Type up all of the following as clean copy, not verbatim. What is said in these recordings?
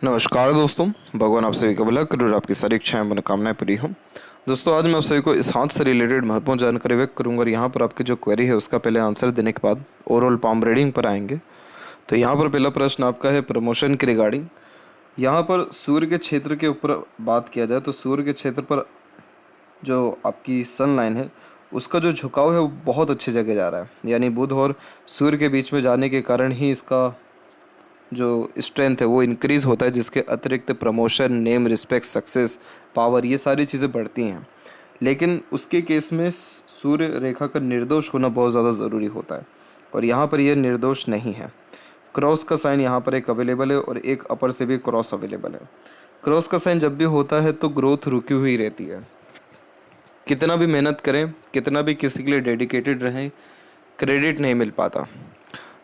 नमस्कार दोस्तों, भगवान आप सभी का भला करे और आपकी सारी इच्छाएं मनोकामनाएं पूरी हों। दोस्तों, आज मैं आप सभी को इस हाथ से रिलेटेड महत्वपूर्ण जानकारी व्यक्त करूंगा और यहाँ पर आपकी जो क्वेरी है उसका पहले आंसर देने के बाद ओवरऑल पाम रीडिंग पर आएंगे। तो यहाँ पर पहला प्रश्न आपका है प्रमोशन के रिगार्डिंग। यहाँ पर सूर्य के क्षेत्र के ऊपर बात किया जाए तो सूर्य के क्षेत्र पर जो आपकी सन लाइन है उसका जो झुकाव है वो बहुत अच्छी जगह जा रहा है, यानी बुध और सूर्य के बीच में जाने के कारण ही इसका जो स्ट्रेंथ है वो इंक्रीज़ होता है, जिसके अतिरिक्त promotion, name, respect, success, power ये सारी चीज़ें बढ़ती हैं। लेकिन उसके केस में सूर्य रेखा का निर्दोष होना बहुत ज़्यादा ज़रूरी होता है और यहाँ पर यह निर्दोष नहीं है। क्रॉस का साइन यहाँ पर एक अवेलेबल है और एक अपर से भी क्रॉस अवेलेबल है। क्रॉस का साइन जब भी होता है तो ग्रोथ रुकी हुई रहती है। कितना भी मेहनत करें, कितना भी किसी के लिए डेडिकेटेड रहें, क्रेडिट नहीं मिल पाता।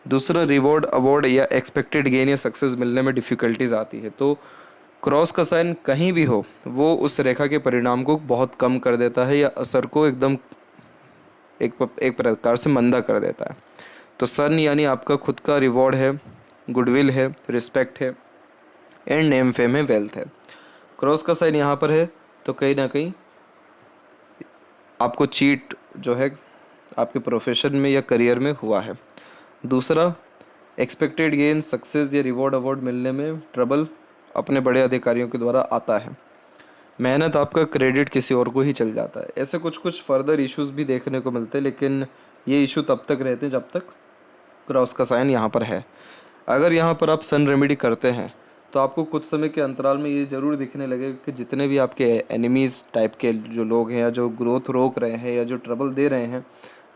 दूसरा, रिवॉर्ड, अवार्ड या एक्सपेक्टेड गेन या सक्सेस मिलने में डिफ़िकल्टीज आती है। तो क्रॉस का साइन कहीं भी हो वो उस रेखा के परिणाम को बहुत कम कर देता है या असर को एकदम एक प्रकार से मंदा कर देता है। तो सन यानी आपका खुद का रिवॉर्ड है, गुडविल है, रिस्पेक्ट है एंड नेम फेम है, वेल्थ है। क्रॉस का साइन यहाँ पर है तो कहीं ना कहीं आपको चीट जो है आपके प्रोफेशन में या करियर में हुआ है। दूसरा, एक्सपेक्टेड गेन, सक्सेस या रिवॉर्ड अवार्ड मिलने में ट्रबल अपने बड़े अधिकारियों के द्वारा आता है। मेहनत आपका क्रेडिट किसी और को ही चल जाता है। ऐसे कुछ कुछ फर्दर इश्यूज भी देखने को मिलते हैं, लेकिन ये इशू तब तक रहते हैं जब तक क्रॉस का साइन यहाँ पर है। अगर यहाँ पर आप सन रेमेडी करते हैं तो आपको कुछ समय के अंतराल में ये ज़रूर दिखने लगेगा कि जितने भी आपके एनिमीज़ टाइप के जो लोग हैं या जो ग्रोथ रोक रहे हैं या जो ट्रबल दे रहे हैं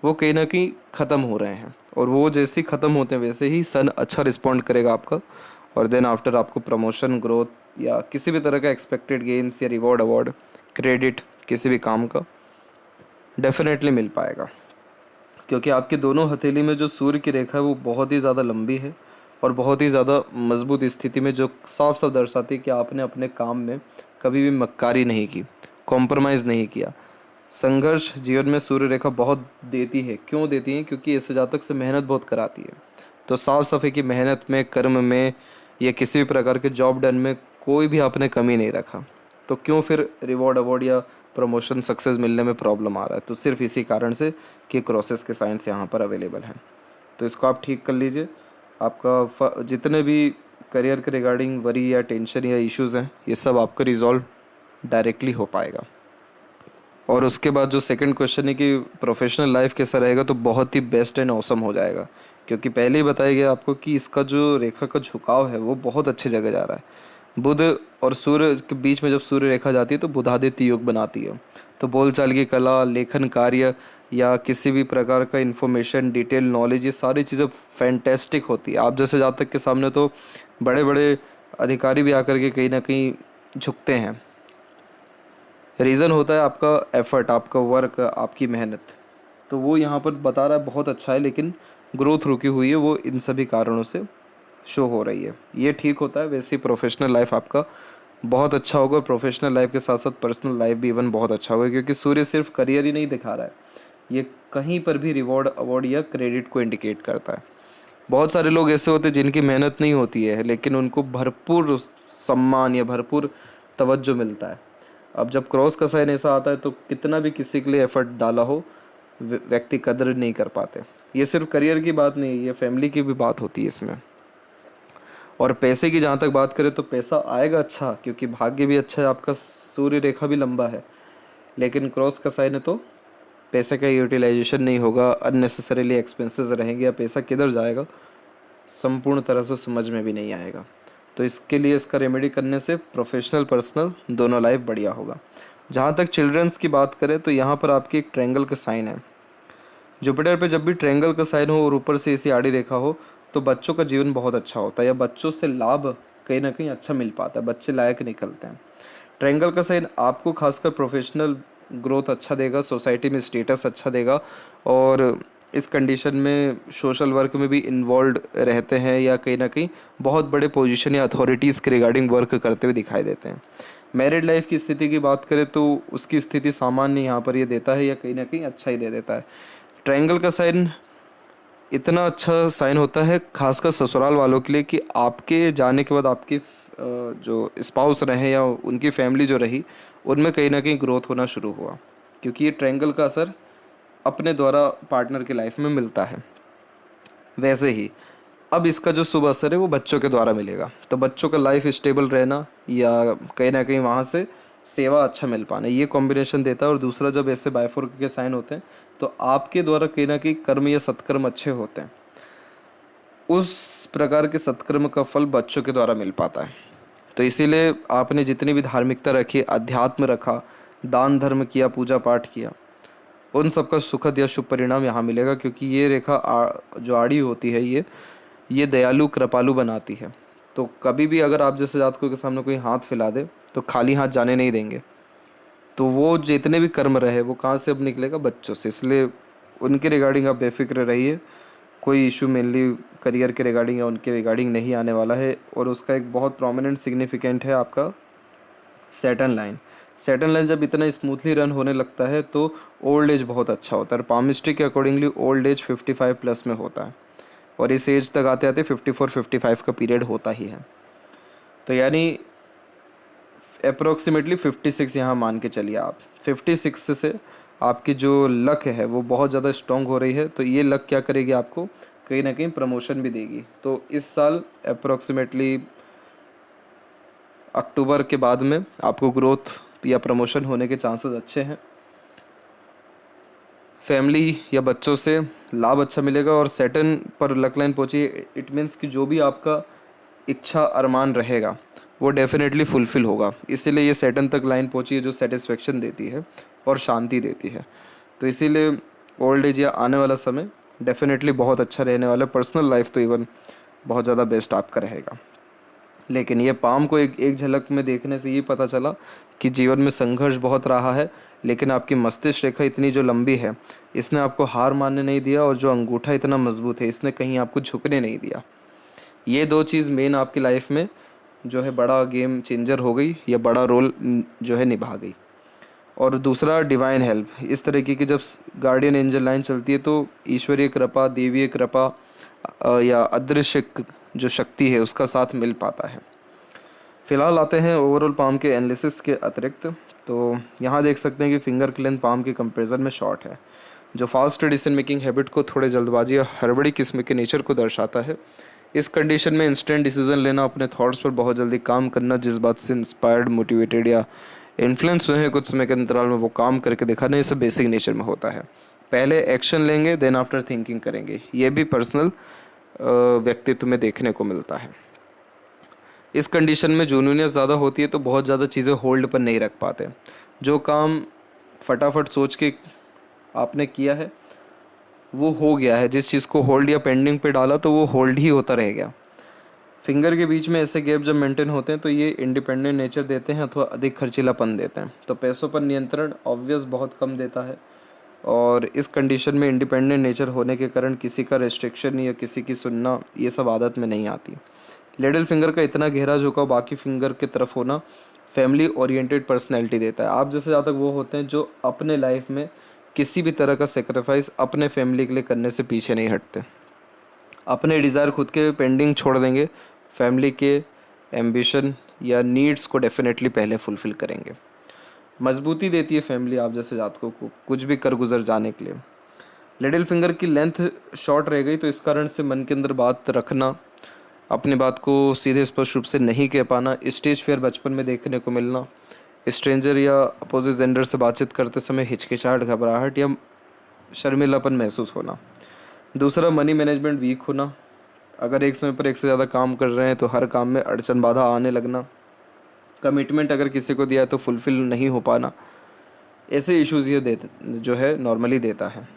वो कहीं ना कहीं ख़त्म हो रहे हैं। और वो जैसे ही ख़त्म होते हैं वैसे ही सन अच्छा रिस्पॉन्ड करेगा आपका और देन आफ्टर आपको प्रमोशन, ग्रोथ या किसी भी तरह का एक्सपेक्टेड गेन्स या रिवॉर्ड अवार्ड, क्रेडिट किसी भी काम का डेफिनेटली मिल पाएगा। क्योंकि आपके दोनों हथेली में जो सूर्य की रेखा है वो बहुत ही ज़्यादा लंबी है और बहुत ही ज़्यादा मजबूत स्थिति में, जो साफ साफ दर्शाती है कि आपने अपने काम में कभी भी मक्कारी नहीं की, कॉम्प्रोमाइज़ नहीं किया। संघर्ष जीवन में सूर्य रेखा बहुत देती है। क्यों देती है? क्योंकि ऐसे जातक से मेहनत बहुत कराती है। तो साफ साफ है कि मेहनत में, कर्म में या किसी भी प्रकार के जॉब डन में कोई भी आपने कमी नहीं रखा। तो क्यों फिर रिवॉर्ड, अवार्ड या प्रमोशन, सक्सेस मिलने में प्रॉब्लम आ रहा है? तो सिर्फ इसी कारण से कि क्रॉसेस के साइंस यहाँ पर अवेलेबल हैं। तो इसको आप ठीक कर लीजिए। आपका जितने भी करियर के रिगार्डिंग वरी या टेंशन या इश्यूज़ हैं ये सब आपका रिजॉल्व डायरेक्टली हो पाएगा। और उसके बाद जो सेकंड क्वेश्चन है कि प्रोफेशनल लाइफ कैसा रहेगा, तो बहुत ही बेस्ट एंड ऑसम हो जाएगा। क्योंकि पहले ही बताया गया आपको कि इसका जो रेखा का झुकाव है वो बहुत अच्छी जगह जा रहा है। बुध और सूर्य के बीच में जब सूर्य रेखा जाती है तो बुधादित्य योग बनाती है। तो बोलचाल की कला, लेखन कार्य या किसी भी प्रकार का इन्फॉर्मेशन, डिटेल नॉलेज, ये सारी चीज़ें फैंटेस्टिक होती है। आप जैसे जातक के सामने तो बड़े बड़े अधिकारी भी आकर के कहीं ना कहीं झुकते हैं। रीज़न होता है आपका एफर्ट, आपका वर्क, आपकी मेहनत। तो वो यहाँ पर बता रहा है बहुत अच्छा है, लेकिन ग्रोथ रुकी हुई है, वो इन सभी कारणों से शो हो रही है। ये ठीक होता है। वैसे ही प्रोफेशनल लाइफ आपका बहुत अच्छा होगा। प्रोफेशनल लाइफ के साथ साथ पर्सनल लाइफ भी इवन बहुत अच्छा होगा, क्योंकि सूर्य सिर्फ करियर ही नहीं दिखा रहा है, ये कहीं पर भी रिवॉर्ड, अवार्ड या क्रेडिट को इंडिकेट करता है। बहुत सारे लोग ऐसे होते हैं जिनकी मेहनत नहीं होती है लेकिन उनको भरपूर सम्मान या भरपूर तवज्जो मिलता है। अब जब क्रॉस का साइन ऐसा आता है तो कितना भी किसी के लिए एफर्ट डाला हो व्यक्ति कदर नहीं कर पाते। ये सिर्फ करियर की बात नहीं है, ये फैमिली की भी बात होती है इसमें। और पैसे की जहाँ तक बात करें तो पैसा आएगा अच्छा, क्योंकि भाग्य भी अच्छा है, आपका सूर्य रेखा भी लंबा है। लेकिन क्रॉस का साइन है तो पैसे का यूटिलाइजेशन नहीं होगा, अननेसेसरीली एक्सपेंसेस रहेंगे या पैसा किधर जाएगा संपूर्ण तरह से समझ में भी नहीं आएगा। तो इसके लिए इसका रेमेडी करने से प्रोफेशनल, पर्सनल दोनों लाइफ बढ़िया होगा। जहाँ तक चिल्ड्रंस की बात करें तो यहाँ पर आपकी एक ट्रायंगल का साइन है। जुपिटर पे जब भी ट्रायंगल का साइन हो और ऊपर से ऐसी आड़ी रेखा हो तो बच्चों का जीवन बहुत अच्छा होता है या बच्चों से लाभ कहीं ना कहीं अच्छा मिल पाता है, बच्चे लायक निकलते हैं। ट्रायंगल का साइन आपको खासकर प्रोफेशनल ग्रोथ अच्छा देगा, सोसाइटी में स्टेटस अच्छा देगा और इस कंडीशन में सोशल वर्क में भी इन्वॉल्व रहते हैं या कहीं ना कहीं बहुत बड़े पोजीशन या अथॉरिटीज़ के रिगार्डिंग वर्क करते हुए दिखाई देते हैं। मैरिड लाइफ की स्थिति की बात करें तो उसकी स्थिति सामान्य यहाँ पर ये देता है या कहीं ना कहीं अच्छा ही दे देता है। ट्रायंगल का साइन इतना अच्छा साइन होता है खासकर ससुराल वालों के लिए कि आपके जाने के बाद आपकी जो स्पाउस रहे या उनकी फैमिली जो रही, उनमें कहीं ना कहीं ग्रोथ होना शुरू हुआ, क्योंकि ये ट्रायंगल का असर अपने द्वारा पार्टनर की लाइफ में मिलता है। वैसे ही अब इसका जो शुभ असर है वो बच्चों के द्वारा मिलेगा, तो बच्चों का लाइफ स्टेबल रहना या कहीं ना कहीं वहाँ से सेवा अच्छा मिल पाना, ये कॉम्बिनेशन देता है। और दूसरा, जब ऐसे बायफोर्क के साइन होते हैं तो आपके द्वारा कहीं ना कहीं कर्म या सत्कर्म अच्छे होते हैं, उस प्रकार के सत्कर्म का फल बच्चों के द्वारा मिल पाता है। तो इसीलिए आपने जितनी भी धार्मिकता रखी, अध्यात्म रखा, दान धर्म किया, पूजा पाठ किया, उन सबका सुखद या शुभ परिणाम यहाँ मिलेगा, क्योंकि ये रेखा जो आड़ी होती है ये दयालु कृपालु बनाती है। तो कभी भी अगर आप जैसे जातकों के सामने कोई हाथ फैला दे तो खाली हाथ जाने नहीं देंगे। तो वो जितने भी कर्म रहे वो कहाँ से अब निकलेगा? बच्चों से। इसलिए उनके रिगार्डिंग आप बेफिक्र रहिए, कोई इशू मेनली करियर के रिगार्डिंग या उनके रिगार्डिंग नहीं आने वाला है। और उसका एक बहुत प्रोमिनेंट सिग्निफिकेंट है आपका सैटर्न लाइन। सैटर्न लाइन जब इतना स्मूथली रन होने लगता है तो ओल्ड एज बहुत अच्छा होता है। पामिस्ट्री के अकॉर्डिंगली ओल्ड एज 55 प्लस में होता है, और इस एज तक आते आते 54-55 का पीरियड होता ही है। तो यानी अप्रोक्सीमेटली 56 यहाँ मान के चलिए आप। 56 से आपकी जो लक है वो बहुत ज़्यादा स्ट्रॉन्ग हो रही है। तो ये लक क्या करेगी? आपको कहीं ना कहीं प्रमोशन भी देगी। तो इस साल अप्रोक्सीमेटली अक्टूबर के बाद में आपको ग्रोथ या प्रमोशन होने के चांसेस अच्छे हैं। फैमिली या बच्चों से लाभ अच्छा मिलेगा। और सैटर्न पर लक लाइन पहुंची, इट मीन्स कि जो भी आपका इच्छा अरमान रहेगा वो डेफिनेटली फुलफिल होगा। इसीलिए ये सैटर्न तक लाइन पहुंची है जो सेटिस्फेक्शन देती है और शांति देती है। तो इसीलिए ओल्ड एज या आने वाला समय डेफिनेटली बहुत अच्छा रहने वाला है। पर्सनल लाइफ तो इवन बहुत ज़्यादा बेस्ट आपका रहेगा। लेकिन ये पाम को एक झलक में देखने से ये पता चला कि जीवन में संघर्ष बहुत रहा है, लेकिन आपकी मस्तिष्क रेखा इतनी जो लंबी है इसने आपको हार मानने नहीं दिया, और जो अंगूठा इतना मजबूत है इसने कहीं आपको झुकने नहीं दिया। ये दो चीज़ मेन आपकी लाइफ में जो है बड़ा गेम चेंजर हो गई या बड़ा रोल जो है निभा गई। और दूसरा, डिवाइन हेल्प। इस तरीके की जब गार्डियन एंजल लाइन चलती है तो ईश्वरीय कृपा, देवीय कृपा या अदृश्य जो शक्ति है उसका साथ मिल पाता है। फिलहाल आते हैं ओवरऑल पाम के एनालिसिस के अतिरिक्त। तो यहाँ देख सकते हैं कि फिंगर की लेंथ पाम के कंपेरिजन में शॉर्ट है, जो फास्ट डिसीजन मेकिंग हैबिट को, थोड़े जल्दबाजी या हड़बड़ी किस्म के नेचर को दर्शाता है। इस कंडीशन में इंस्टेंट डिसीजन लेना, अपने थॉट्स पर बहुत जल्दी काम करना, जिस बात से इंस्पायर्ड, मोटिवेटेड या इन्फ्लुएंस हुए हैं कुछ समय के अंतराल में वो काम करके दिखाना, ये सब बेसिक नेचर में होता है। पहले एक्शन लेंगे, देन आफ्टर थिंकिंग करेंगे। ये भी पर्सनल व्यक्तित्व में देखने को मिलता है। इस कंडीशन में जूनियस ज़्यादा होती है तो बहुत ज़्यादा चीज़ें होल्ड पर नहीं रख पाते। जो काम फटाफट सोच के आपने किया है वो हो गया है, जिस चीज़ को होल्ड या पेंडिंग पे डाला तो वो होल्ड ही होता रह गया। फिंगर के बीच में ऐसे गैप जब मेंटेन होते हैं तो ये इंडिपेंडेंट नेचर देते हैं अथवा अधिक खर्चीलापन देते हैं। तो पैसों पर नियंत्रण ऑब्वियस बहुत कम देता है, और इस कंडीशन में इंडिपेंडेंट नेचर होने के कारण किसी का रेस्ट्रिक्शन या किसी की सुनना ये सब आदत में नहीं आती। लिटिल फिंगर का इतना गहरा झुकाव बाकी फिंगर की तरफ होना फैमिली ओरिएंटेड पर्सनैलिटी देता है। आप जैसे ज़्यादा वो होते हैं जो अपने लाइफ में किसी भी तरह का सेक्रीफाइस अपने फैमिली के लिए करने से पीछे नहीं हटते। अपने डिज़ायर खुद के पेंडिंग छोड़ देंगे, फैमिली के एम्बिशन या नीड्स को डेफिनेटली पहले फुलफिल करेंगे। मजबूती देती है फैमिली आप जैसे जातकों को कुछ भी कर गुजर जाने के लिए। लिटिल फिंगर की लेंथ शॉर्ट रह गई तो इस कारण से मन के अंदर बात रखना, अपनी बात को सीधे स्पष्ट रूप से नहीं कह पाना, स्टेज फेयर बचपन में देखने को मिलना, स्ट्रेंजर या अपोजिट जेंडर से बातचीत करते समय हिचकिचाहट, घबराहट या शर्मिलापन महसूस होना। दूसरा, मनी मैनेजमेंट वीक होना। अगर एक समय पर एक से ज़्यादा काम कर रहे हैं तो हर काम में अड़चन बाधा आने लगना। कमिटमेंट अगर किसी को दिया है तो फुलफिल नहीं हो पाना। ऐसे इश्यूज़ ये जो है नॉर्मली देता है।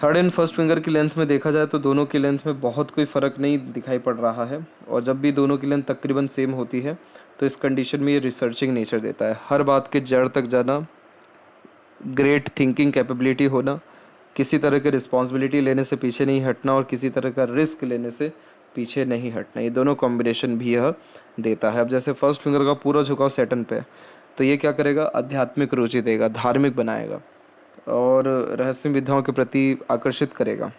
थर्ड एंड फर्स्ट फिंगर की लेंथ में देखा जाए तो दोनों की लेंथ में बहुत कोई फ़र्क नहीं दिखाई पड़ रहा है, और जब भी दोनों की लेंथ तकरीबन सेम होती है तो इस कंडीशन में ये रिसर्चिंग नेचर देता है। हर बात के जड़ तक जाना, ग्रेट थिंकिंग कैपेबिलिटी होना, किसी तरह की रिस्पॉन्सिबिलिटी लेने से पीछे नहीं हटना और किसी तरह का रिस्क लेने से पीछे नहीं हटना, ये दोनों कॉम्बिनेशन भी यह देता है। अब जैसे फर्स्ट फिंगर का पूरा झुकाव सैटर्न पे, तो ये क्या करेगा? आध्यात्मिक रुचि देगा, धार्मिक बनाएगा और रहस्य विद्याओं के प्रति आकर्षित करेगा।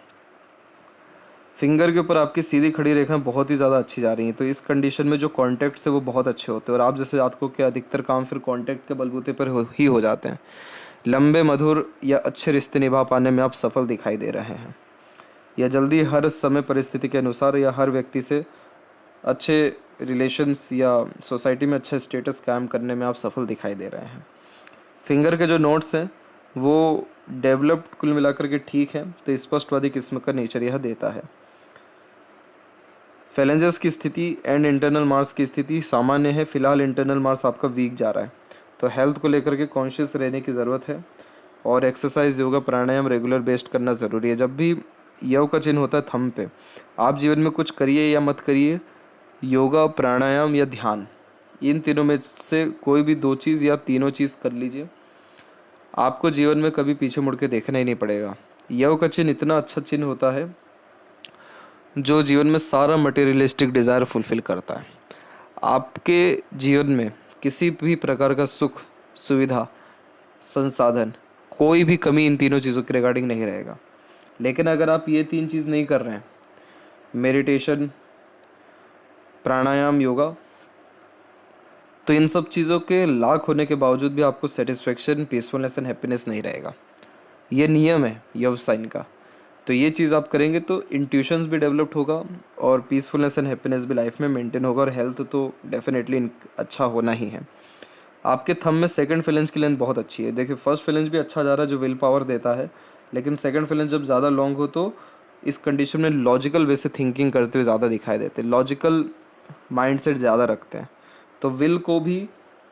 फिंगर के ऊपर आपकी सीधी खड़ी रेखाएं बहुत ही ज़्यादा अच्छी जा रही हैं, तो इस कंडीशन में जो कॉन्टैक्ट्स है वो बहुत अच्छे होते हैं और आप जैसे जातकों के अधिकतर काम फिर कॉन्टैक्ट के बलबूते पर ही हो जाते हैं। लंबे मधुर या अच्छे रिश्ते निभा पाने में आप सफल दिखाई दे रहे हैं, या जल्दी हर समय परिस्थिति के अनुसार या हर व्यक्ति से अच्छे रिलेशंस या सोसाइटी में अच्छा स्टेटस कायम करने में आप सफल दिखाई दे रहे हैं। फिंगर के जो नोट्स हैं वो डेवलप्ड कुल मिलाकर के ठीक है, तो स्पष्टवादी किस्म का नेचर यह देता है। फैलेंजर्स की स्थिति एंड इंटरनल मार्स की स्थिति सामान्य है। फिलहाल इंटरनल मार्स आपका वीक जा रहा है, तो हेल्थ को लेकर के कॉन्शियस रहने की ज़रूरत है और एक्सरसाइज, योगा, प्राणायाम रेगुलर बेस्ट करना ज़रूरी है। जब भी यव का चिन्ह होता है थंब पे, आप जीवन में कुछ करिए या मत करिए, योगा, प्राणायाम या ध्यान, इन तीनों में से कोई भी 2 चीज़ या तीनों चीज़ कर लीजिए, आपको जीवन में कभी पीछे मुड़ के देखना ही नहीं पड़ेगा। यव का चिन्ह इतना अच्छा चिन्ह होता है जो जीवन में सारा मटेरियलिस्टिक डिज़ायर फुलफिल करता है। आपके जीवन में किसी भी प्रकार का सुख, सुविधा, संसाधन, कोई भी कमी इन तीनों चीज़ों के रिगार्डिंग नहीं रहेगा। लेकिन अगर आप ये 3 चीज़ नहीं कर रहे हैं, मेडिटेशन, प्राणायाम, योगा, तो इन सब चीज़ों के लाख होने के बावजूद भी आपको सेटिस्फेक्शन, पीसफुलनेस एंड हैप्पीनेस नहीं रहेगा। ये नियम है यव साइन का। तो ये चीज़ आप करेंगे तो इंट्यूशंस भी डेवलप्ड होगा और पीसफुलनेस एंड हैप्पीनेस भी लाइफ में मेंटेन होगा और हेल्थ तो डेफिनेटली अच्छा होना ही है। आपके थंब में सेकंड फिलेंज की लेंथ बहुत अच्छी है। देखिए फर्स्ट फिलेंज भी अच्छा जा रहा है जो विल पावर देता है, लेकिन सेकंड फिलेंज जब ज़्यादा लॉन्ग हो तो इस कंडीशन में लॉजिकल वे से थिंकिंग करते हुए ज़्यादा दिखाई देते हैं, लॉजिकल माइंडसेट ज़्यादा रखते हैं। तो विल को भी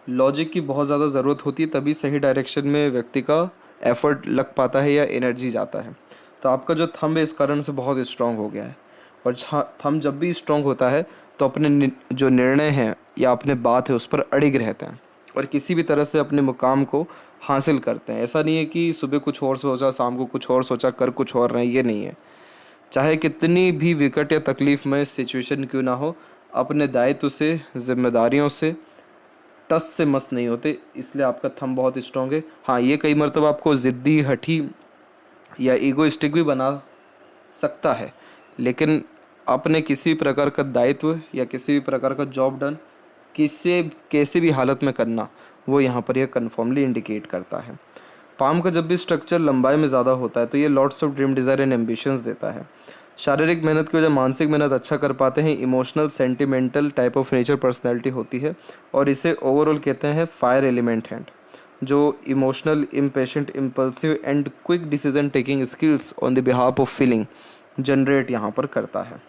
लॉजिक की बहुत ज़्यादा ज़रूरत होती है, तभी सही डायरेक्शन में व्यक्ति का एफर्ट लग पाता है या एनर्जी जाता है। तो आपका जो थंब है इस कारण से बहुत स्ट्रांग हो गया है, और थंब जब भी स्ट्रांग होता है तो अपने जो निर्णय हैं या अपने बात है उस पर अड़िग रहते हैं और किसी भी तरह से अपने मुकाम को हासिल करते हैं। ऐसा नहीं है कि सुबह कुछ और सोचा, शाम को कुछ और सोचा, कर कुछ और रहे, ये नहीं है। चाहे कितनी भी विकट या तकलीफमय सिचुएशन क्यों ना हो, अपने दायित्व से, जिम्मेदारियों से टस से मस नहीं होते, इसलिए आपका थंब बहुत स्ट्रांग है। हाँ, ये कई मरतबा आपको ज़िद्दी, हठी या ईगोइस्टिक भी बना सकता है, लेकिन अपने किसी भी प्रकार का दायित्व या किसी भी प्रकार का जॉब डन कैसे भी हालत में करना, वो यहाँ पर यह कन्फर्मली इंडिकेट करता है। पाम का जब भी स्ट्रक्चर लंबाई में ज़्यादा होता है तो ये lots of dream, desire and ambitions देता है। शारीरिक मेहनत की वजह मानसिक मेहनत अच्छा कर पाते हैं। Emotional, sentimental type of nature personality होती है और इसे ओवरऑल कहते हैं फायर एलिमेंट हैंड, जो emotional, impatient, impulsive and quick decision taking skills on the behalf of feeling generate यहाँ पर करता है।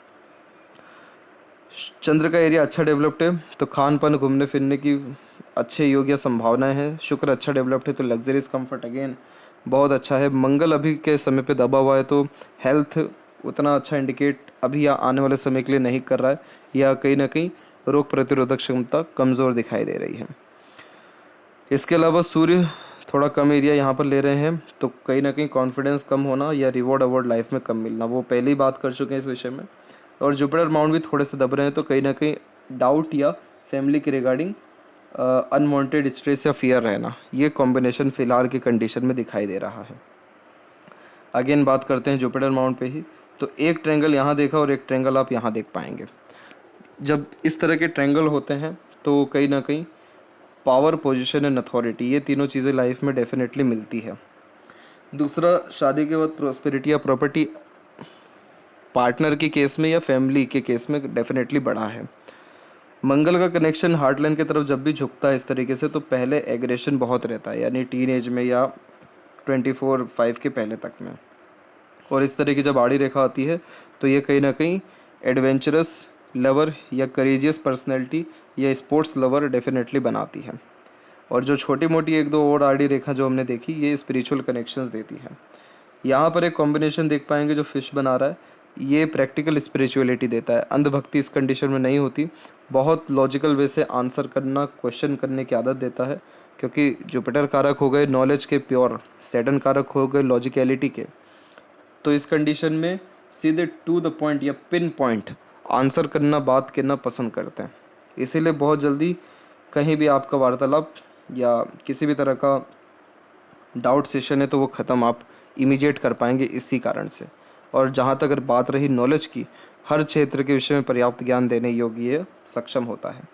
चंद्र का एरिया अच्छा डेवलप्ड है तो खान पान, घूमने फिरने की अच्छे योग या संभावनाएं हैं। शुक्र अच्छा डेवलप्ड है तो लग्जरीज कंफर्ट अगेन बहुत अच्छा है। मंगल अभी के समय पे दबा हुआ है तो हेल्थ उतना अच्छा इंडिकेट अभी या आने वाले समय के लिए नहीं कर रहा है, या कहीं ना कहीं रोग प्रतिरोधक क्षमता कमज़ोर दिखाई दे रही है। इसके अलावा सूर्य थोड़ा कम एरिया यहाँ पर ले रहे हैं तो कहीं ना कहीं कॉन्फिडेंस कम होना या रिवॉर्ड अवार्ड लाइफ में कम मिलना, वो पहले ही बात कर चुके हैं इस विषय में। और जुपिटर माउंट भी थोड़े से दब रहे हैं तो कहीं ना कहीं डाउट या फैमिली के रिगार्डिंग अनवांटेड स्ट्रेस या फियर रहना, ये कॉम्बिनेशन फ़िलहाल की कंडीशन में दिखाई दे रहा है। अगेन बात करते हैं जुपिटर माउंट पे ही, तो एक ट्रेंगल यहाँ देखा और एक ट्रेंगल आप यहाँ देख पाएंगे। जब इस तरह के ट्रेंगल होते हैं तो कहीं ना कहीं पावर, पोजीशन एंड अथॉरिटी, ये तीनों चीज़ें लाइफ में डेफिनेटली मिलती है। दूसरा, शादी के बाद प्रॉस्पेरिटी या प्रॉपर्टी पार्टनर के केस में या फैमिली के केस में डेफिनेटली बढ़ा है। मंगल का कनेक्शन हार्टलाइन की तरफ जब भी झुकता है इस तरीके से तो पहले एग्रेशन बहुत रहता है, यानी टीन एज में या 24-5 के पहले तक में। और इस तरह की जब आड़ी रेखा आती है तो ये कहीं ना कहीं एडवेंचरस लवर या करेजियस पर्सनैलिटी या स्पोर्ट्स लवर डेफिनेटली बनाती है। और जो छोटी मोटी 1-2 और आड़ी रेखा जो हमने देखी, ये स्पिरिचुअल कनेक्शंस देती है। यहाँ पर एक कॉम्बिनेशन देख पाएंगे जो फिश बना रहा है, ये प्रैक्टिकल स्पिरिचुअलिटी देता है। अंधभक्ति इस कंडीशन में नहीं होती, बहुत लॉजिकल वे से आंसर करना, क्वेश्चन करने की आदत देता है, क्योंकि जुपिटर कारक हो गए नॉलेज के प्योर, सैटर्न कारक हो गए लॉजिकलिटी के। तो इस कंडीशन में सीधे टू द पॉइंट या पिन पॉइंट आंसर करना, बात करना पसंद करते हैं। इसीलिए बहुत जल्दी कहीं भी आपका वार्तालाप या किसी भी तरह का डाउट सेशन है तो वो ख़त्म आप इमीडिएट कर पाएंगे इसी कारण से। और जहाँ तक अगर बात रही नॉलेज की, हर क्षेत्र के विषय में पर्याप्त ज्ञान देने योग्य ये सक्षम होता है।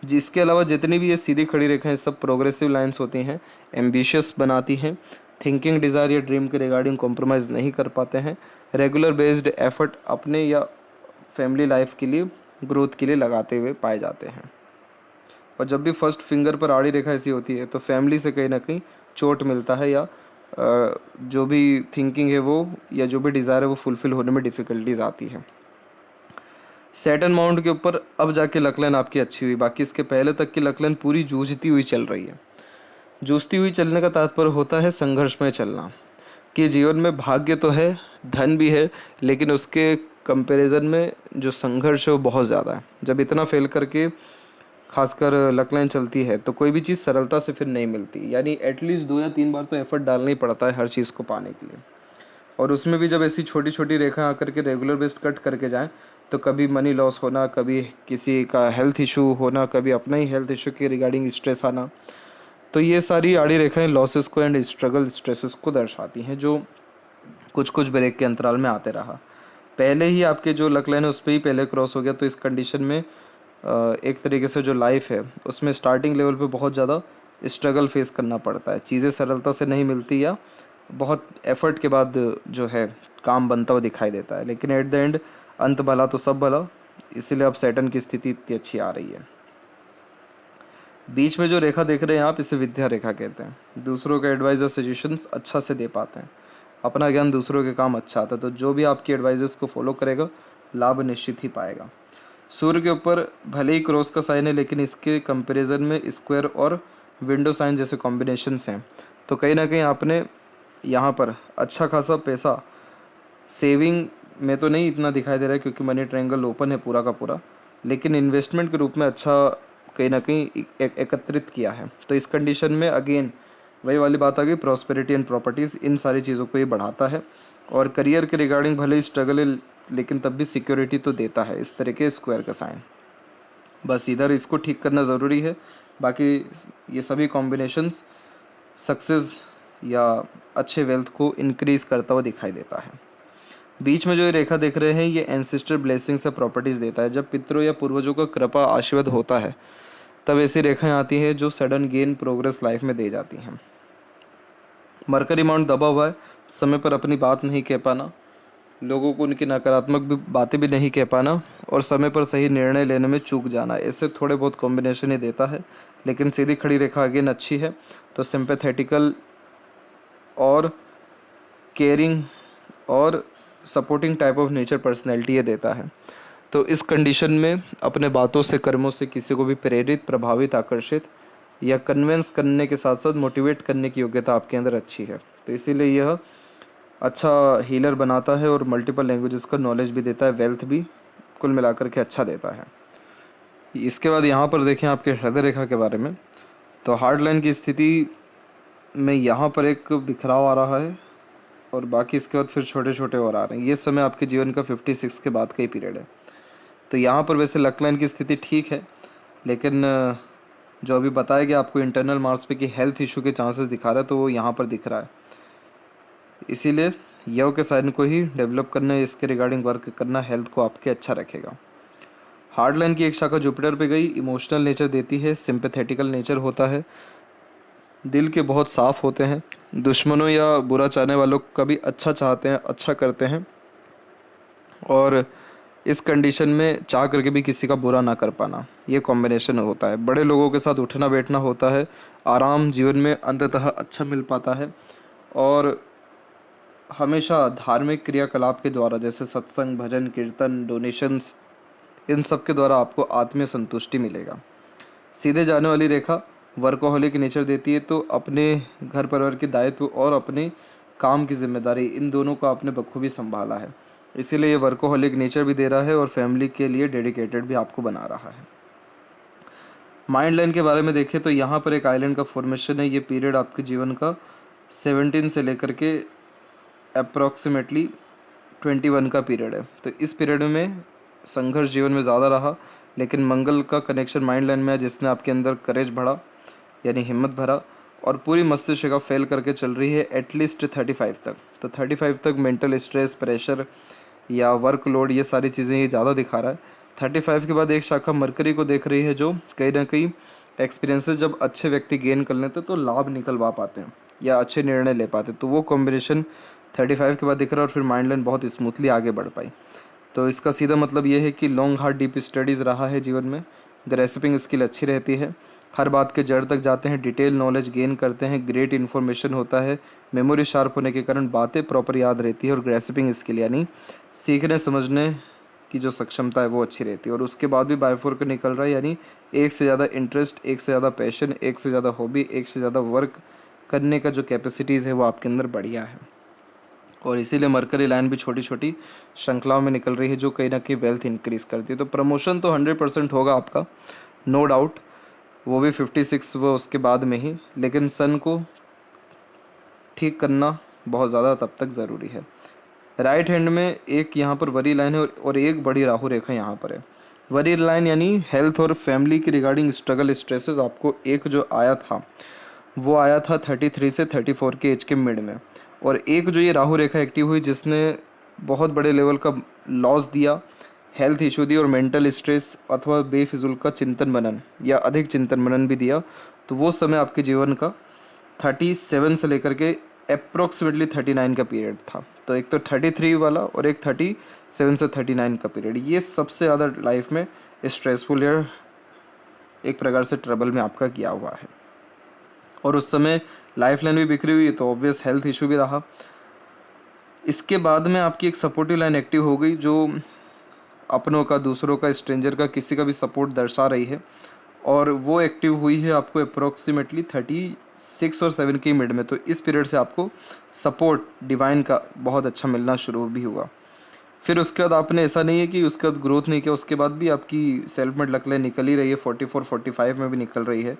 जिसके अलावा जितनी भी ये सीधी खड़ी रेखाएं सब प्रोग्रेसिव लाइंस होती हैं, एम्बिशियस बनाती हैं, थिंकिंग डिज़ायर या ड्रीम के रिगार्डिंग कॉम्प्रोमाइज़ नहीं कर पाते हैं, रेगुलर बेस्ड एफर्ट अपने या फैमिली लाइफ के लिए ग्रोथ के लिए लगाते हुए पाए जाते हैं। और जब भी फर्स्ट फिंगर पर आड़ी रेखा ऐसी होती है तो फैमिली से कहीं ना कहीं चोट मिलता है, या जो भी थिंकिंग है वो या जो भी डिज़ायर है वो फुलफिल होने में डिफ़िकल्टीज आती है। सैटर्न माउंट के ऊपर अब जाके लकलाइन आपकी अच्छी हुई, बाकी इसके पहले तक की लकलाइन पूरी जूझती हुई चल रही है। जूझती हुई चलने का तात्पर्य होता है संघर्ष में चलना, कि जीवन में भाग्य तो है, धन भी है, लेकिन उसके कंपैरिजन में जो संघर्ष है वो बहुत ज़्यादा है। जब इतना फेल करके खासकर लकलाइन चलती है तो कोई भी चीज़ सरलता से फिर नहीं मिलती, यानी एटलीस्ट 2 या 3 बार तो एफर्ट डालना ही पड़ता है हर चीज़ को पाने के लिए। और उसमें भी जब ऐसी छोटी छोटी रेखा आकर के रेगुलर बेस्ड कट करके जाएं तो कभी मनी लॉस होना, कभी किसी का हेल्थ इशू होना, कभी अपना ही हेल्थ इशू के रिगार्डिंग स्ट्रेस आना, तो ये सारी आड़ी रेखाएं लॉसेस को एंड स्ट्रगल स्ट्रेसेस को दर्शाती हैं, जो कुछ कुछ ब्रेक के अंतराल में आते रहा। पहले ही आपके जो लक लाइन है उस पर ही पहले क्रॉस हो गया, तो इस कंडीशन में एक तरीके से जो लाइफ है उसमें स्टार्टिंग लेवल पे बहुत ज़्यादा स्ट्रगल फेस करना पड़ता है, चीज़ें सरलता से नहीं मिलती या बहुत एफर्ट के बाद जो है काम बनता हुआ दिखाई देता है, लेकिन एट द एंड अंत भला तो सब भला, इसीलिए अब सैटर्न की स्थिति इतनी अच्छी आ रही है। बीच में जो रेखा देख रहे हैं आप, इसे विद्या रेखा कहते हैं। दूसरों के एडवाइस और सजेशंस अच्छा से दे पाते हैं, अपना ज्ञान दूसरों के काम अच्छा आता है, तो जो भी आपकी एडवाइजेस को फॉलो करेगा लाभ निश्चित ही पाएगा। सूर्य के ऊपर भले ही क्रॉस का साइन है, लेकिन इसके कंपैरिजन में स्क्वायर और विंडो साइन जैसे कॉम्बिनेशंस हैं, तो कहीं ना कहीं आपने यहाँ पर अच्छा खासा पैसा सेविंग में तो नहीं इतना दिखाई दे रहा है क्योंकि मनी ट्रायंगल ओपन है पूरा का पूरा, लेकिन इन्वेस्टमेंट के रूप में अच्छा कहीं ना कहीं एकत्रित किया है। तो इस कंडीशन में अगेन वही वाली बात आ गई, प्रॉस्पेरिटी एंड प्रॉपर्टीज़, इन सारी चीज़ों को ये बढ़ाता है। और करियर के रिगार्डिंग भले ही स्ट्रगल है लेकिन तब भी सिक्योरिटी तो देता है इस तरह के स्क्वायर का साइन। बस इधर इसको ठीक करना ज़रूरी है, बाकी ये सभी कॉम्बिनेशंस सक्सेस या अच्छे वेल्थ को इंक्रीज़ करता हुआ दिखाई देता है। बीच में जो ये रेखा देख रहे हैं ये एंसेस्टर ब्लेसिंग से प्रॉपर्टीज़ देता है। जब पितरों या पूर्वजों का कृपा आशीर्वाद होता है तब ऐसी रेखाएं आती हैं जो सडन गेन प्रोग्रेस लाइफ में दे जाती हैं। मरकरी माउंट दबा हुआ है, समय पर अपनी बात नहीं कह पाना, लोगों को उनकी नकारात्मक बातें भी नहीं कह पाना और समय पर सही निर्णय लेने में चूक जाना, ऐसे थोड़े बहुत कॉम्बिनेशन ही देता है। लेकिन सीधी खड़ी रेखा अगेन अच्छी है, तो सिंपैथेटिकल और केयरिंग और supporting type of nature personality ये देता है। तो इस कंडीशन में अपने बातों से कर्मों से किसी को भी प्रेरित, प्रभावित, आकर्षित या कन्विंस करने के साथ साथ मोटिवेट करने की योग्यता आपके अंदर अच्छी है, तो इसीलिए यह अच्छा हीलर बनाता है और मल्टीपल लैंग्वेजेस का नॉलेज भी देता है, वेल्थ भी कुल मिलाकर के अच्छा देता है। इसके बाद यहाँ पर देखें आपके हृदय रेखा के बारे में, तो हार्ड लाइन की स्थिति में यहाँ पर एक बिखराव आ रहा है और बाकी इसके बाद फिर छोटे छोटे और आ रहे हैं। ये समय आपके जीवन का 56 के बाद का ही पीरियड है। तो यहाँ पर वैसे लक लाइन की स्थिति ठीक है, लेकिन जो अभी बताया गया आपको इंटरनल मार्क्स पे कि हेल्थ इशू के चांसेस दिखा रहा है, तो वो यहाँ पर दिख रहा है। इसीलिए यव के साइन को ही डेवलप करना, इसके रिगार्डिंग वर्क करना हेल्थ को आपके अच्छा रखेगा। हार्ड लाइन की एक शाखा जुपिटर पे गई, इमोशनल नेचर देती है, सिंपैथेटिकल नेचर होता है, दिल के बहुत साफ होते हैं, दुश्मनों या बुरा चाहने वालों का भी अच्छा चाहते हैं, अच्छा करते हैं, और इस कंडीशन में चाह करके भी किसी का बुरा ना कर पाना, ये कॉम्बिनेशन होता है। बड़े लोगों के साथ उठना बैठना होता है, आराम जीवन में अंततः अच्छा मिल पाता है, और हमेशा धार्मिक क्रियाकलाप के द्वारा जैसे सत्संग, भजन, कीर्तन, डोनेशंस, इन सब के द्वारा आपको आत्मीय संतुष्टि मिलेगा। सीधे जाने वाली रेखा वर्कोहॉलिक नेचर देती है, तो अपने घर परिवार के दायित्व और अपने काम की जिम्मेदारी, इन दोनों को आपने बखूबी संभाला है, इसीलिए ये वर्कोहॉलिक नेचर भी दे रहा है और फैमिली के लिए डेडिकेटेड भी आपको बना रहा है। माइंड लाइन के बारे में देखें तो यहाँ पर एक आइलैंड का फॉर्मेशन है। ये पीरियड आपके जीवन का 17 से लेकर के अप्रॉक्सीमेटली 21 का पीरियड है। तो इस पीरियड में संघर्ष जीवन में ज़्यादा रहा, लेकिन मंगल का कनेक्शन माइंड लाइन में है जिसने आपके अंदर करेज बढ़ा, यानी हिम्मत भरा, और पूरी मस्तिष्क फेल करके चल रही है एटलीस्ट 35 तक। तो 35 तक मेंटल स्ट्रेस, प्रेशर या वर्कलोड, ये सारी चीज़ें ये ज़्यादा दिखा रहा है। 35 के बाद एक शाखा मरकरी को देख रही है, जो कहीं ना कहीं एक्सपीरियंसेस जब अच्छे व्यक्ति गेन कर लेते हैं तो लाभ निकलवा पाते हैं या अच्छे निर्णय ले पाते हैं। तो वो कॉम्बिनेशन 35 के बाद दिख रहा है और फिर माइंड लाइन बहुत स्मूथली आगे बढ़ पाई। तो इसका सीधा मतलब ये है कि लॉन्ग हार्ड डीप स्टडीज़ रहा है जीवन में, ग्रेस्पिंग स्किल अच्छी रहती है, हर बात के जड़ तक जाते हैं, डिटेल नॉलेज गेन करते हैं, ग्रेट इन्फॉर्मेशन होता है, मेमोरी शार्प होने के कारण बातें प्रॉपर याद रहती है और ग्रेस्पिंग स्किल यानी सीखने समझने की जो सक्षमता है वो अच्छी रहती है। और उसके बाद भी बायोफोर का निकल रहा है, यानी एक से ज़्यादा इंटरेस्ट, एक से ज़्यादा पैशन, एक से ज़्यादा हॉबी, एक से ज़्यादा वर्क करने का जो कैपेसिटीज़ है वो आपके अंदर बढ़िया है। और इसीलिए मरकरी लाइन भी छोटी छोटी श्रृंखलाओं में निकल रही है, जो कहीं ना कहीं वेल्थ इंक्रीज़ करती है। तो प्रमोशन तो 100% होगा आपका, नो डाउट, वो भी 56 वो उसके बाद में ही, लेकिन सन को ठीक करना बहुत ज़्यादा तब तक ज़रूरी है। राइट हैंड में एक यहाँ पर वरी लाइन है और एक बड़ी राहु रेखा यहाँ पर है। वरी लाइन यानी हेल्थ और फैमिली के रिगार्डिंग स्ट्रगल, स्ट्रेसेस आपको एक जो आया था वो आया था 33 से 34 के एज के मिड में, और एक जो ये राहु रेखा एक्टिव हुई जिसने बहुत बड़े लेवल का लॉस दिया, हेल्थ इशू दी और मेंटल स्ट्रेस अथवा बेफिजुल का चिंतन मनन या अधिक चिंतन मनन भी दिया। तो वो समय आपके जीवन का 37 से लेकर के अप्रोक्सीमेटली 39 का पीरियड था। तो एक तो 33 वाला और एक 37 से 39 का पीरियड, ये सबसे ज़्यादा लाइफ में स्ट्रेसफुल या एक प्रकार से ट्रबल में आपका किया हुआ है। और उस समय लाइफ लाइन भी बिखरी हुई है तो ऑब्वियस हेल्थ इशू भी रहा। इसके बाद में आपकी एक सपोर्टिव लाइन एक्टिव हो गई, जो अपनों का, दूसरों का, स्ट्रेंजर का, किसी का भी सपोर्ट दर्शा रही है, और वो एक्टिव हुई है आपको अप्रोक्सीमेटली 36 और 7 के मिड में। तो इस पीरियड से आपको सपोर्ट डिवाइन का बहुत अच्छा मिलना शुरू भी हुआ। फिर उसके बाद आपने, ऐसा नहीं है कि उसके बाद ग्रोथ नहीं किया, उसके बाद भी आपकी सेल्फ मेड लक लाइन निकल ही रही है, 44 45 में भी निकल रही है,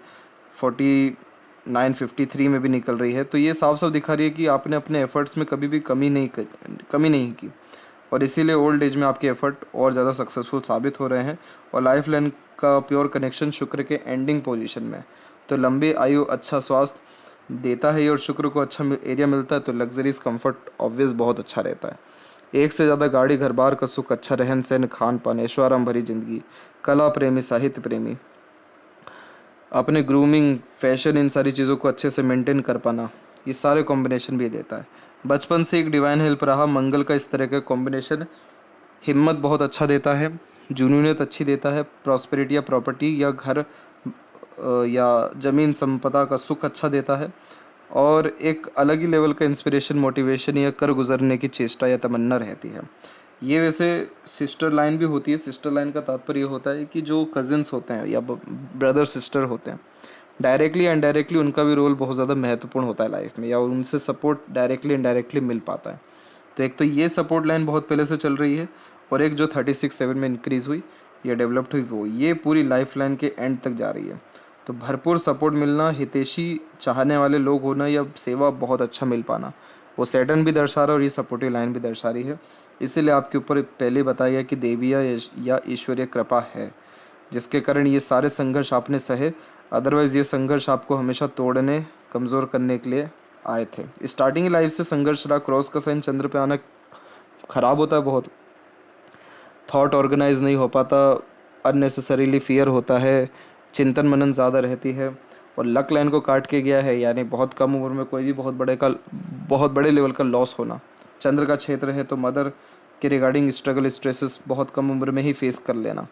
49 53 में भी निकल रही है। तो ये साफ साफ दिखा रही है कि आपने अपने एफर्ट्स में कभी भी कमी नहीं की, और इसीलिए ओल्ड एज में आपके एफर्ट और ज़्यादा सक्सेसफुल साबित हो रहे हैं। और लाइफ लाइन का प्योर कनेक्शन शुक्र के एंडिंग पोजीशन में, तो लंबी आयु, अच्छा स्वास्थ्य देता है, और शुक्र को अच्छा एरिया मिलता है तो लग्जरीज कंफर्ट ऑब्वियस बहुत अच्छा रहता है। एक से ज़्यादा गाड़ी, घर बार का सुख, अच्छा रहन सहन, खान पान, ऐशोआराम भरी जिंदगी, कला प्रेमी, साहित्य प्रेमी, अपने ग्रूमिंग, फैशन, इन सारी चीज़ों को अच्छे से मेंटेन कर पाना, ये सारे कॉम्बिनेशन भी देता है। बचपन से एक डिवाइन हेल्प रहा, मंगल का इस तरह का कॉम्बिनेशन हिम्मत बहुत अच्छा देता है, जुनूनियत अच्छी देता है, प्रॉस्पेरिटी या प्रॉपर्टी या घर या ज़मीन संपदा का सुख अच्छा देता है, और एक अलग ही लेवल का इंस्पिरेशन, मोटिवेशन या कर गुजरने की चेष्टा या तमन्ना रहती है। ये वैसे सिस्टर लाइन भी होती है। सिस्टर लाइन का तात्पर्य होता है कि जो कजिन्स होते हैं या ब्रदर सिस्टर होते हैं, डायरेक्टली इनडायरेक्टली उनका भी रोल बहुत ज़्यादा महत्वपूर्ण होता है लाइफ में, या उनसे सपोर्ट डायरेक्टली इनडायरेक्टली मिल पाता है। तो एक तो ये सपोर्ट लाइन बहुत पहले से चल रही है, और एक जो 36-7 में इंक्रीज़ हुई या डेवलप्ड हुई, वो ये पूरी लाइफ लाइन के एंड तक जा रही है। तो भरपूर सपोर्ट मिलना, हितैषी चाहने वाले लोग होना या सेवा बहुत अच्छा मिल पाना, वो सैटर्न भी दर्शा रहा है और ये सपोर्टिव लाइन भी दर्शा रही है। इसीलिए आपके ऊपर पहले बताया गया कि देवी या ईश्वरीय कृपा है, जिसके कारण ये सारे संघर्ष आपने सहे। अदरवाइज़ ये संघर्ष आपको हमेशा तोड़ने, कमज़ोर करने के लिए आए थे। स्टार्टिंग लाइफ से संघर्ष रहा। क्रॉस का साइन चंद्र पे आना ख़राब होता है बहुत, थॉट ऑर्गेनाइज नहीं हो पाता, अननेसेसरीली फियर होता है, चिंतन मनन ज़्यादा रहती है, और लक लाइन को काट के गया है, यानी बहुत कम उम्र में कोई भी बहुत बड़े लेवल का लॉस होना। चंद्र का क्षेत्र है तो मदर के रिगार्डिंग स्ट्रगल, स्ट्रेसेस बहुत कम उम्र में ही फेस कर लेना,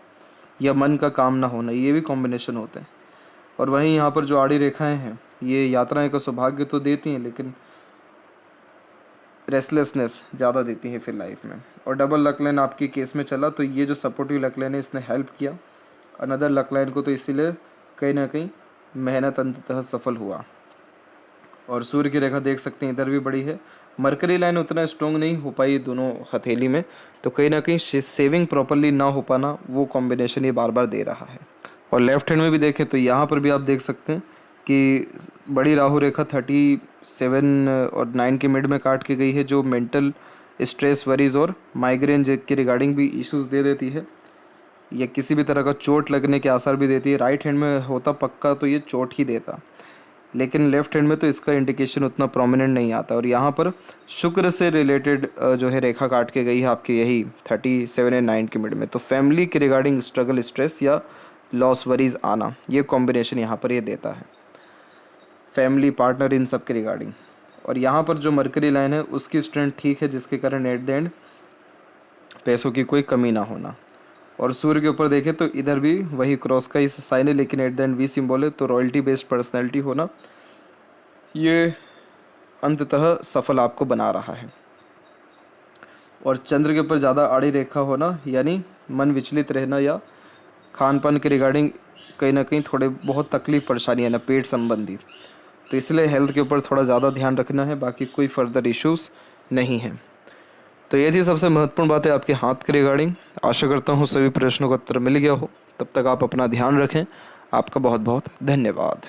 या मन का काम ना होना, ये भी कॉम्बिनेशन होते हैं। और वहीं यहाँ पर जो आड़ी रेखाएं हैं, ये यात्राएं का सौभाग्य तो देती हैं, लेकिन रेस्टलेसनेस ज़्यादा देती हैं फिर लाइफ में। और डबल लक लाइन आपके केस में चला, तो ये जो सपोर्टिव लक लाइन है इसने हेल्प किया अनदर लक लाइन को, तो इसीलिए कहीं ना कहीं मेहनत अंततः सफल हुआ। और सूर्य की रेखा देख सकते हैं इधर भी बड़ी है। मरकरी लाइन उतना स्ट्रॉन्ग नहीं हो पाई दोनों हथेली में, तो कहीं ना कहीं सेविंग प्रॉपरली ना हो पाना, वो कॉम्बिनेशन ये बार बार दे रहा है। और लेफ्ट हैंड में भी देखें तो यहाँ पर भी आप देख सकते हैं कि बड़ी राहु रेखा 37 और 9 के मिड में काट के गई है, जो मेंटल स्ट्रेस, वरीज और माइग्रेन के रिगार्डिंग भी इश्यूज दे देती है, या किसी भी तरह का चोट लगने के आसार भी देती है। राइट हैंड में होता पक्का तो ये चोट ही देता। लेकिन लेफ्ट हैंड में तो इसका इंडिकेशन उतना प्रोमिनेंट नहीं आता। और यहाँ पर शुक्र से रिलेटेड जो है रेखा काट के गई है आपकी यही 37 एंड 9 के मिड में। तो फैमिली के रिगार्डिंग स्ट्रगल, स्ट्रेस या लॉस, वरीज आना, ये कॉम्बिनेशन यहाँ पर ये देता है, फैमिली, पार्टनर, इन सब के रिगार्डिंग। और यहाँ पर जो मरकरी लाइन है उसकी स्ट्रेंथ ठीक है, जिसके कारण एट द एंड पैसों की कोई कमी ना होना। और सूर्य के ऊपर देखें तो इधर भी वही क्रॉस का ही साइन है, लेकिन at the end V symbol है, तो रॉयल्टी बेस्ड पर्सनैलिटी होना ये अंततः सफल आपको बना रहा है। और चंद्र के ऊपर ज़्यादा आड़ी रेखा होना यानी मन विचलित रहना या खान पान के रिगार्डिंग कहीं ना कहीं थोड़े बहुत तकलीफ परेशानी है ना, पेट संबंधी, तो इसलिए हेल्थ के ऊपर थोड़ा ज़्यादा ध्यान रखना है, बाकी कोई फर्दर इश्यूज़ नहीं है। तो ये थी सबसे महत्वपूर्ण बात है आपके हाथ के रिगार्डिंग। आशा करता हूँ सभी प्रश्नों का उत्तर मिल गया हो। तब तक आप अपना ध्यान रखें। आपका बहुत बहुत धन्यवाद।